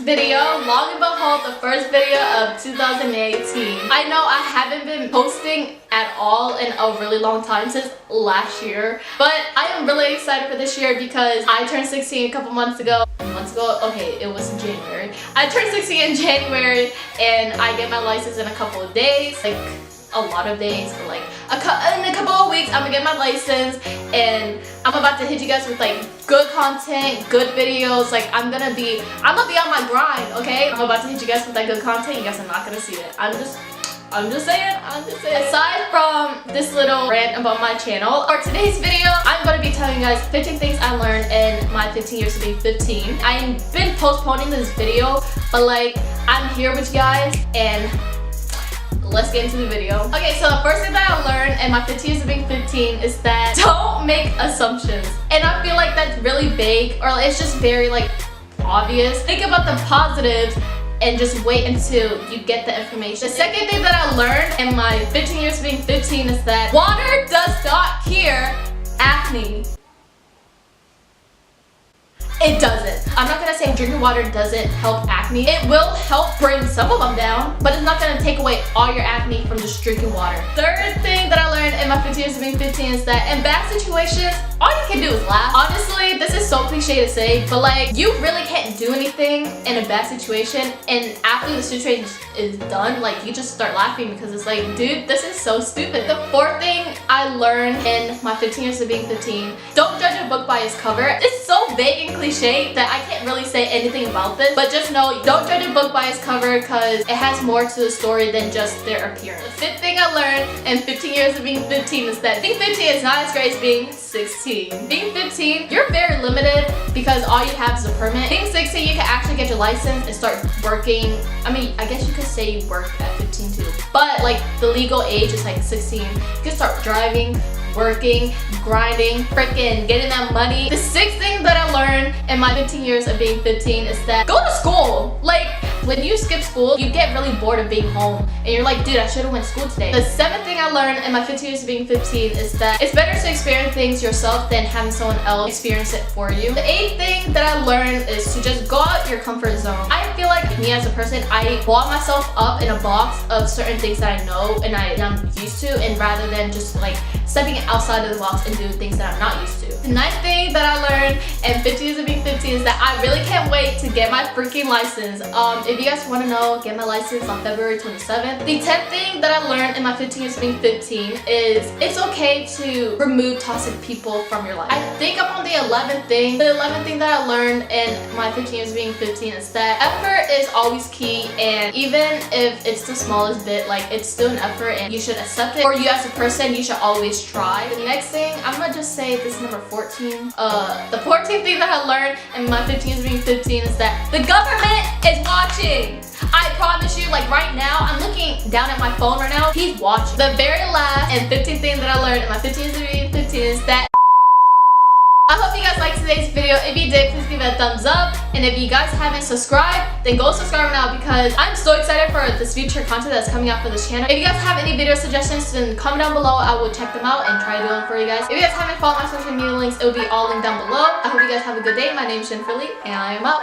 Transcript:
video. Long and behold, the first video of 2018. I know I haven't been posting at all in a really long time, since last year, but I am really excited for this year because I turned 16 a couple months ago. Okay, it was in January. I turned 16 in January and I get my license in a couple of days, like a lot of days, but like in a couple of weeks I'm gonna get my license, and I'm about to hit you guys with like good content, good videos. Like I'm gonna be on my grind, okay? I'm about to hit you guys with that good content. You guys are not gonna see it. I'm just saying. Aside from this little rant about my channel, for today's video, I'm going to be telling you guys 15 things I learned in my 15 years of being 15. I've been postponing this video, but like, I'm here with you guys, and let's get into the video. Okay, so the first thing that I learned in my 15 years of being 15 is that don't make assumptions. And I feel like that's really vague, or it's just very like obvious. Think about the positives and just wait until you get the information. The second thing that I learned in my 15 years of being 15 is that water does not cure acne. It doesn't. I'm not gonna say drinking water doesn't help acne. It will help bring some of them down, but it's not gonna take away all your acne from just drinking water. Third thing that I learned in my 15 years of being 15 is that in bad situations, all you can do is laugh. Honestly, this is so cliche to say, but like, you really can't do anything in a bad situation, and after the situation is done, like, you just start laughing because it's like, dude, this is so stupid. The fourth thing I learned in my 15 years of being 15, don't judge a book by its cover. It's so vague and cliche that I can't really say anything about this, but just know, don't judge a book by its cover because it has more to the story than just their appearance. The fifth thing I learned in 15 years of being 15 is that being 15 is not as great as being 16. Being 15, you're very limited because all you have is a permit. Being 16, you can actually get your license and start working. I mean, I guess you could say you work at 15 too, but like the legal age is like 16. You can start driving, working, grinding, freaking getting that money. The sixth thing that I learned in my 15 years of being 15 is that go to school. Like, when you skip school, you get really bored of being home and you're like, dude, I should have went to school today. The seventh thing I learned in my 15 years of being 15 is that it's better to experience things yourself than having someone else experience it for you. The eighth thing that I learned is to just go out your comfort zone. I feel like me as a person, I wall myself up in a box of certain things that I know and I'm used to, and rather than just like stepping outside of the box and doing things that I'm not used to. The ninth thing that I learned in 15 years of being 15 is that I really can't wait to get my freaking license. If you guys want to know, get my license on February 27th. The 10th thing that I learned in my 15 years of being 15 is it's okay to remove toxic people from your life. I think I'm on the 11th thing. The 11th thing that I learned in my 15 years of being 15 is that effort is always key, and even if it's the smallest bit, like, it's still an effort and you should accept it. For you as a person, you should always try. The next thing, I'm gonna just say this is number 14. The 14th thing that I learned in my 15 years of being 15 is that the government is watching. I promise you, like right now, I'm looking down at my phone right now, he's watching. The very last and 15th thing that I learned in my 15 years of being 15 is that I hope you guys liked today's video. If you did, please give it a thumbs up. And if you guys haven't subscribed, then go subscribe now because I'm so excited for this future content that's coming out for this channel. If you guys have any video suggestions, then comment down below. I will check them out and try to do them for you guys. If you guys haven't followed my social media links, it will be all linked down below. I hope you guys have a good day. My name is Jennayylaee, and I am out.